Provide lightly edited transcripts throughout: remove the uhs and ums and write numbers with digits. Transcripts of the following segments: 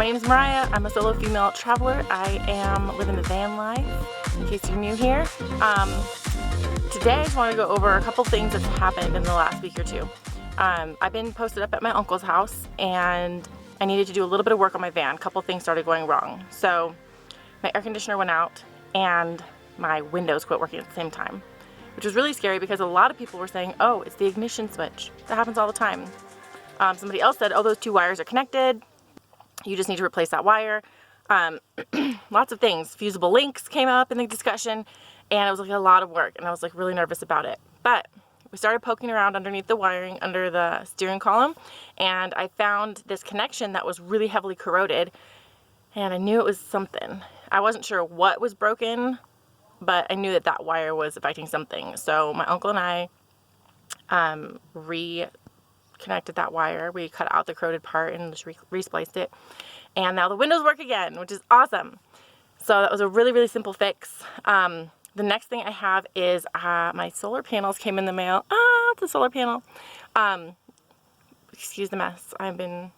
My name's Mariah. I'm a solo female traveler. I am living the van life, in case you're new here. Today I just want to go over a couple things that's happened in the last week or two. I've been posted up at my uncle's house and I needed to do a little bit of work on my van. A couple things started going wrong. So my air conditioner went out and my windows quit working at the same time, which was really scary because a lot of people were saying, oh, it's the ignition switch. That happens all the time. Somebody else said, oh, those two wires are connected. You just need to replace that wire. Lots of things. Fusible links came up in the discussion, and it was like a lot of work, and I was like really nervous about it. But we started poking around underneath the wiring under the steering column, and I found this connection that was really heavily corroded, and I knew it was something. I wasn't sure what was broken, but I knew that that wire was affecting something. So my uncle and I reconnected that wire. We cut out the corroded part and just respliced it. And now the windows work again, which is awesome. So that was a really, really simple fix. The next thing I have is my solar panels came in the mail. The solar panel. Excuse the mess. I've been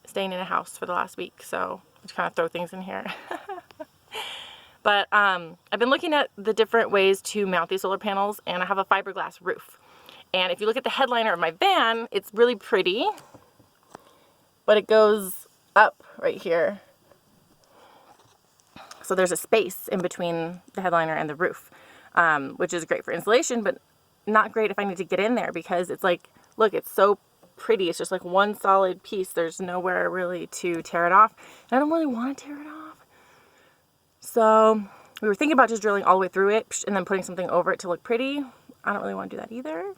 staying in a house for the last week, so I just kind of throw things in here. But I've been looking at the different ways to mount these solar panels, and I have a fiberglass roof. And if you look at the headliner of my van, it's really pretty, but it goes up right here. So there's a space in between the headliner and the roof, which is great for insulation, but not great if I need to get in there because it's like, look, it's so pretty. It's just like one solid piece. There's nowhere really to tear it off. And I don't really want to tear it off. So we were thinking about just drilling all the way through it and then putting something over it to look pretty. I don't really want to do that either.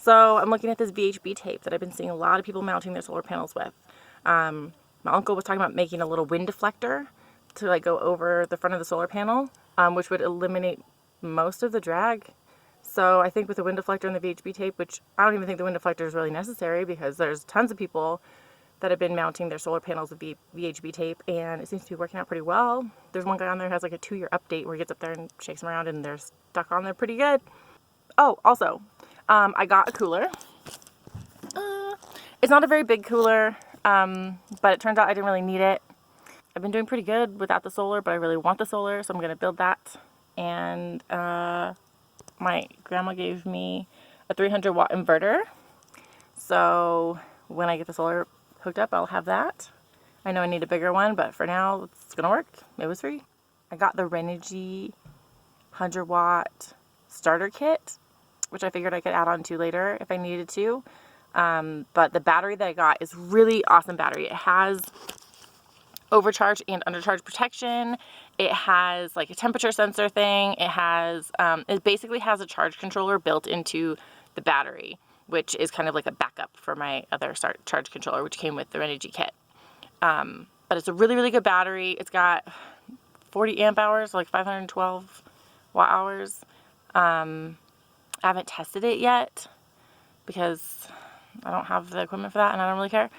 So I'm looking at this VHB tape that I've been seeing a lot of people mounting their solar panels with. My uncle was talking about making a little wind deflector to like go over the front of the solar panel, which would eliminate most of the drag. So I think with the wind deflector and the VHB tape, which I don't even think the wind deflector is really necessary because there's tons of people that have been mounting their solar panels with VHB tape and it seems to be working out pretty well. There's one guy on there who has like a 2-year update where he gets up there and shakes them around and they're stuck on there pretty good. Oh, also, I got a cooler. It's not a very big cooler, but it turns out I didn't really need it. I've been doing pretty good without the solar, but I really want the solar, so I'm going to build that. And my grandma gave me a 300 watt inverter. So when I get the solar hooked up, I'll have that. I know I need a bigger one, but for now, it's going to work. It was free. I got the Renogy 100 watt starter kit, which I figured I could add on to later if I needed to. But the battery that I got is really awesome battery. It has overcharge and undercharge protection. It has like a temperature sensor thing. It has, it basically has a charge controller built into the battery, which is kind of like a backup for my other charge controller, which came with the Renogy kit. But it's a really, really good battery. It's got 40 amp hours, like 512 watt hours. I haven't tested it yet because I don't have the equipment for that and I don't really care.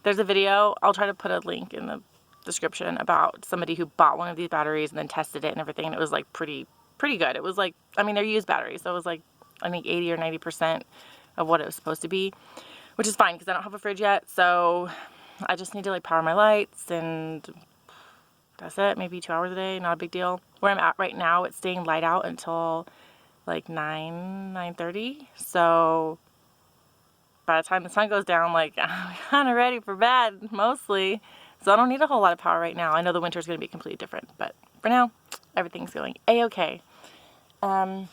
There's a video, I'll try to put a link in the description about somebody who bought one of these batteries and then tested it and everything, and it was like pretty good. It was like, I mean, they're used batteries, so it was like, I think 80 or 90% of what it was supposed to be, which is fine because I don't have a fridge yet, so I just need to like power my lights and that's it. Maybe 2 hours a day, not a big deal. Where I'm at right now, it's staying light out until like 9:30, so by the time the sun goes down, like, I'm kind of ready for bed, mostly. So I don't need a whole lot of power right now. I know the winter's going to be completely different, but for now, everything's going a-okay. I've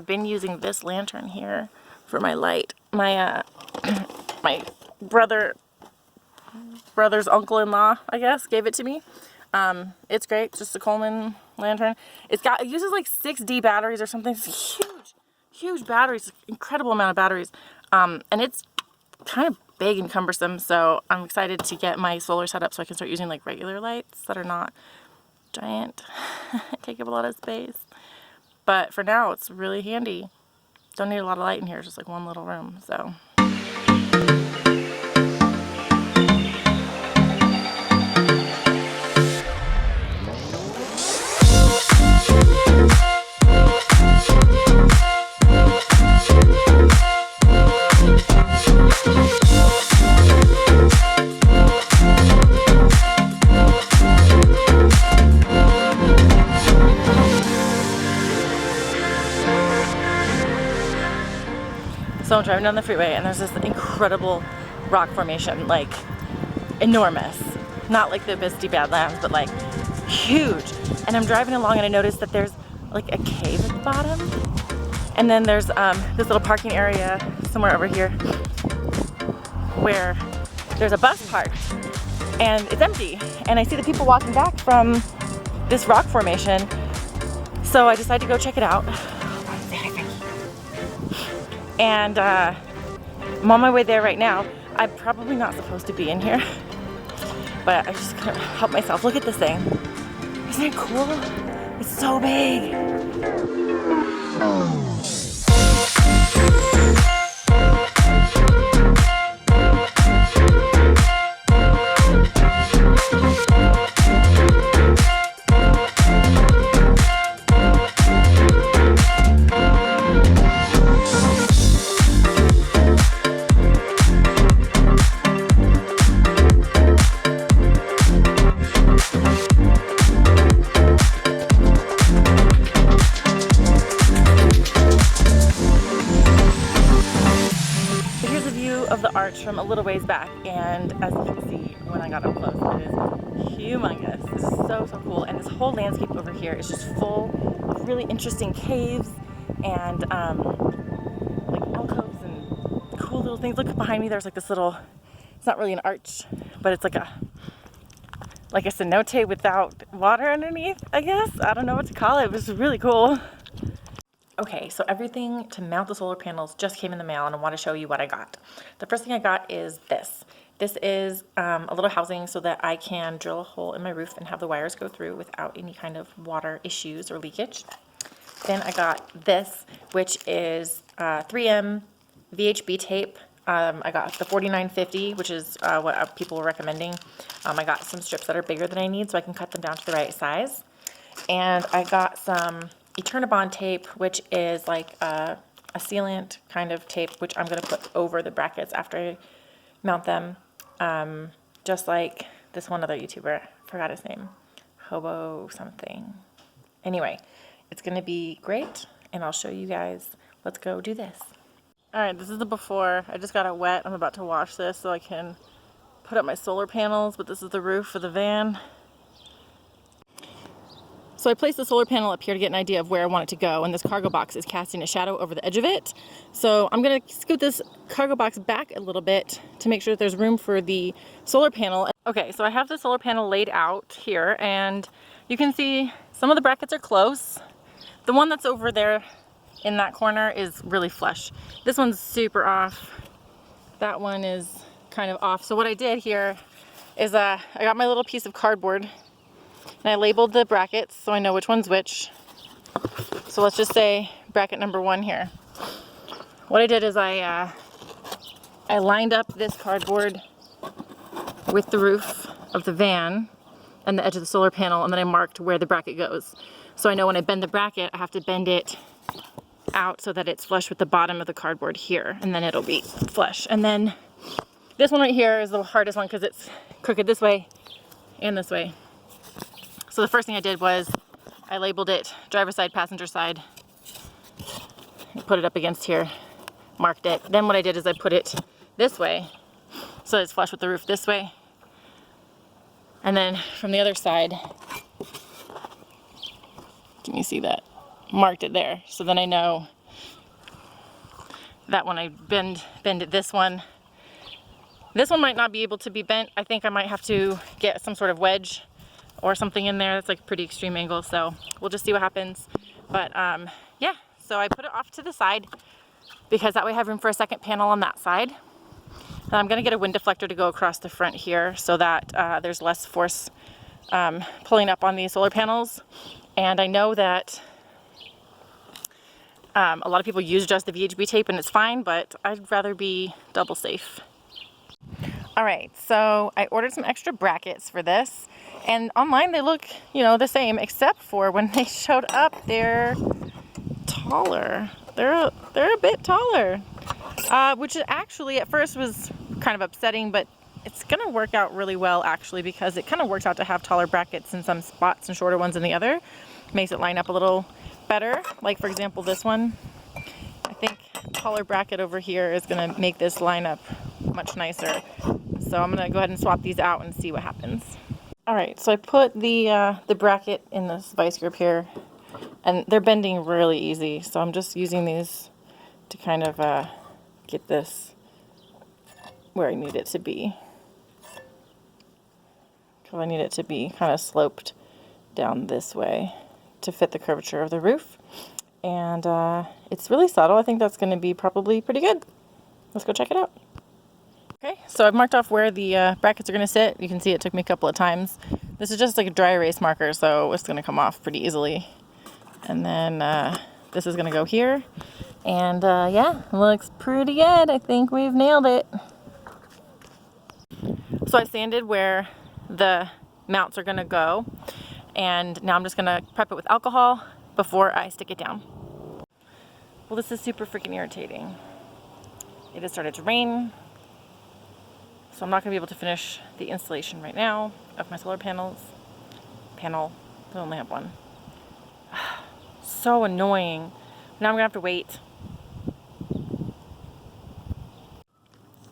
been using this lantern here for my light. My my brother's uncle-in-law, I guess, gave it to me. It's great. It's just a Coleman lantern. It uses like 6D batteries or something. It's huge batteries, incredible amount of batteries, and it's kind of big and cumbersome, so I'm excited to get my solar set up so I can start using like regular lights that are not giant, take up a lot of space, but for now it's really handy. Don't need a lot of light in here, just like one little room, so. So I'm driving down the freeway and there's this incredible rock formation, like enormous. Not like the Misty Badlands, but like huge. And I'm driving along and I noticed that there's like a cave at the bottom. And then there's this little parking area somewhere over here where there's a bus parked and it's empty. And I see the people walking back from this rock formation. So I decided to go check it out. And I'm on my way there right now. I'm probably not supposed to be in here, but I just couldn't help myself. Look at this thing. Isn't it cool? It's so big. Of the arch from a little ways back, and as you can see when I got up close, it is humongous. This is so cool, and this whole landscape over here is just full of really interesting caves and like alcoves and cool little things. Look behind me, there's like this little, it's not really an arch, but it's like a cenote without water underneath, I guess. I don't know what to call it. It was really cool. Okay, so everything to mount the solar panels just came in the mail, and I want to show you what I got. The first thing I got is this. This is a little housing so that I can drill a hole in my roof and have the wires go through without any kind of water issues or leakage. Then I got this, which is 3M VHB tape. I got the 4950, which is what people were recommending. I got some strips that are bigger than I need so I can cut them down to the right size. And I got some Eternabond tape, which is like a sealant kind of tape, which I'm going to put over the brackets after I mount them. Just like this one other YouTuber, forgot his name, Hobo something. Anyway, it's going to be great, and I'll show you guys. Let's go do this. All right, this is the before. I just got it wet. I'm about to wash this so I can put up my solar panels, but this is the roof for the van. So I placed the solar panel up here to get an idea of where I want it to go, and this cargo box is casting a shadow over the edge of it. So I'm going to scoot this cargo box back a little bit to make sure that there's room for the solar panel. Okay, so I have the solar panel laid out here, and you can see some of the brackets are close. The one that's over there in that corner is really flush. This one's super off. That one is kind of off. So what I did here is I got my little piece of cardboard and I labeled the brackets so I know which one's which. So let's just say bracket number 1 here. What I did is I lined up this cardboard with the roof of the van and the edge of the solar panel, and then I marked where the bracket goes. So I know when I bend the bracket, I have to bend it out so that it's flush with the bottom of the cardboard here, and then it'll be flush. And then this one right here is the hardest one because it's crooked this way and this way. So the first thing I did was I labeled it driver side, passenger side, put it up against here, marked it. Then what I did is I put it this way so it's flush with the roof this way. And then from the other side, can you see that? Marked it there. So then I know that when I bend it this one might not be able to be bent. I think I might have to get some sort of wedge or something in there. That's like a pretty extreme angle, so we'll just see what happens. But yeah, so I put it off to the side because that way I have room for a second panel on that side. And I'm gonna get a wind deflector to go across the front here so that there's less force pulling up on these solar panels. And I know that a lot of people use just the VHB tape and it's fine, but I'd rather be double safe. All right, so I ordered some extra brackets for this, and online they look, you know, the same, except for when they showed up, they're taller. They're a bit taller, which actually at first was kind of upsetting, but it's gonna work out really well actually, because it kind of works out to have taller brackets in some spots and shorter ones in the other. Makes it line up a little better. Like for example, this one, I think taller bracket over here is gonna make this line up much nicer. So I'm gonna go ahead and swap these out and see what happens. All right, so I put the bracket in this vice grip here, and they're bending really easy. So I'm just using these to kind of get this where I need it to be. Because I need it to be kind of sloped down this way to fit the curvature of the roof. And it's really subtle. I think that's going to be probably pretty good. Let's go check it out. Okay, so I've marked off where the brackets are going to sit. You can see it took me a couple of times. This is just like a dry erase marker, so it's going to come off pretty easily. And then this is going to go here. And yeah, it looks pretty good. I think we've nailed it. So I sanded where the mounts are going to go. And now I'm just going to prep it with alcohol before I stick it down. Well, this is super freaking irritating. It has started to rain. So I'm not going to be able to finish the installation right now of my solar panels. I only have one. So annoying. Now I'm going to have to wait.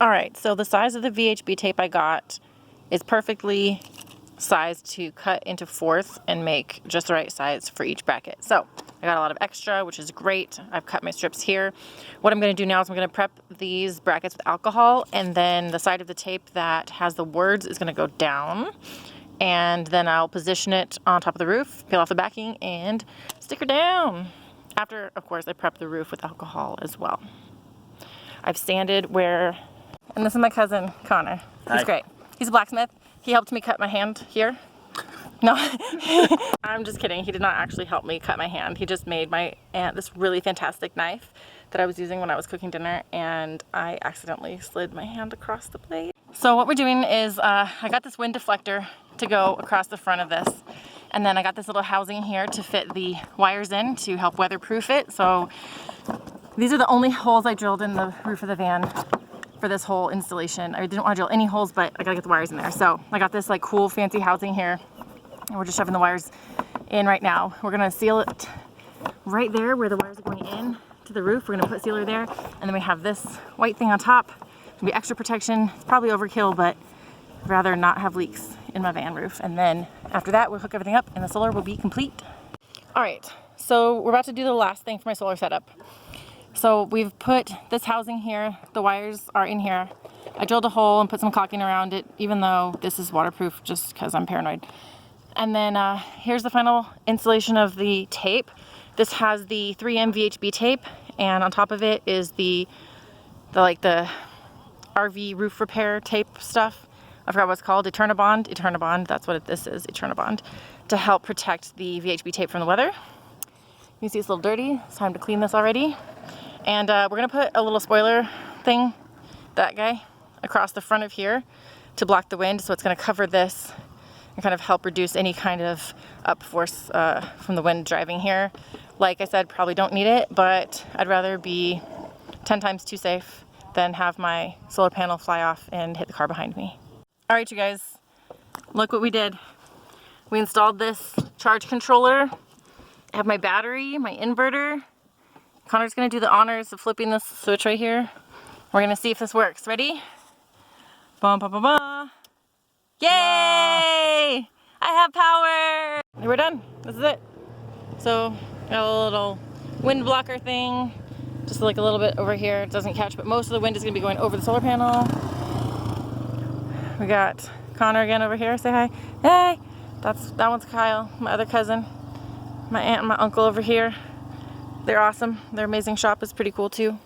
Alright, so the size of the VHB tape I got is perfectly sized to cut into fourths and make just the right size for each bracket. So I got a lot of extra, which is great. I've cut my strips here. What I'm going to do now is I'm going to prep these brackets with alcohol, and then the side of the tape that has the words is going to go down, and then I'll position it on top of the roof, peel off the backing, and stick her down. After, of course, I prep the roof with alcohol as well. I've sanded where, and this is my cousin, Connor. He's great. He's a blacksmith. He helped me cut my hand here. No, I'm just kidding. He did not actually help me cut my hand. He just made my aunt this really fantastic knife that I was using when I was cooking dinner, and I accidentally slid my hand across the blade. So what we're doing is I got this wind deflector to go across the front of this, and then I got this little housing here to fit the wires in to help weatherproof it. So these are the only holes I drilled in the roof of the van for this whole installation. I didn't want to drill any holes, but I gotta get the wires in there. So I got this like cool fancy housing here, and we're just shoving the wires in right now. We're gonna seal it right there where the wires are going in to the roof. We're gonna put sealer there, and then we have this white thing on top. It's gonna be extra protection. It's probably overkill, but I'd rather not have leaks in my van roof. And then after that, we'll hook everything up and the solar will be complete. All right, so we're about to do the last thing for my solar setup. So we've put this housing here, the wires are in here. I drilled a hole and put some caulking around it, even though this is waterproof just because I'm paranoid. And then here's the final installation of the tape. This has the 3M VHB tape, and on top of it is the RV roof repair tape stuff. I forgot what it's called, Eternabond, that's what this is, Eternabond, to help protect the VHB tape from the weather. You can see it's a little dirty, it's time to clean this already. And we're gonna put a little spoiler thing, that guy, across the front of here to block the wind, so it's gonna cover this and kind of help reduce any kind of up force from the wind driving here. Like I said, probably don't need it, but I'd rather be 10 times too safe than have my solar panel fly off and hit the car behind me. All right, you guys, look what we did. We installed this charge controller. I have my battery, my inverter. Connor's gonna do the honors of flipping this switch right here. We're gonna see if this works. Ready? Bum, bum, bum, bum. Yay! I have power! We're done. This is it. So, got a little wind blocker thing. Just like a little bit over here. It doesn't catch, but most of the wind is gonna be going over the solar panel. We got Connor again over here. Say hi. Hey! That one's Kyle, my other cousin. My aunt and my uncle over here. They're awesome. Their amazing shop is pretty cool too.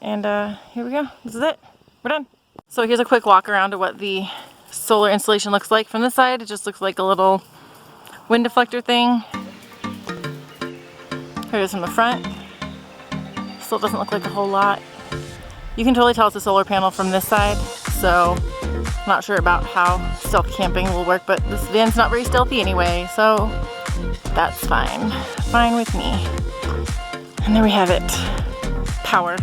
And here we go. This is it. We're done. So here's a quick walk around of what the solar installation looks like. From this side, it just looks like a little wind deflector thing. Here it is from the front. Still doesn't look like a whole lot. You can totally tell it's a solar panel from this side, so I'm not sure about how stealth camping will work, but this van's not very stealthy anyway, so that's fine. Fine with me. And there we have it. Power.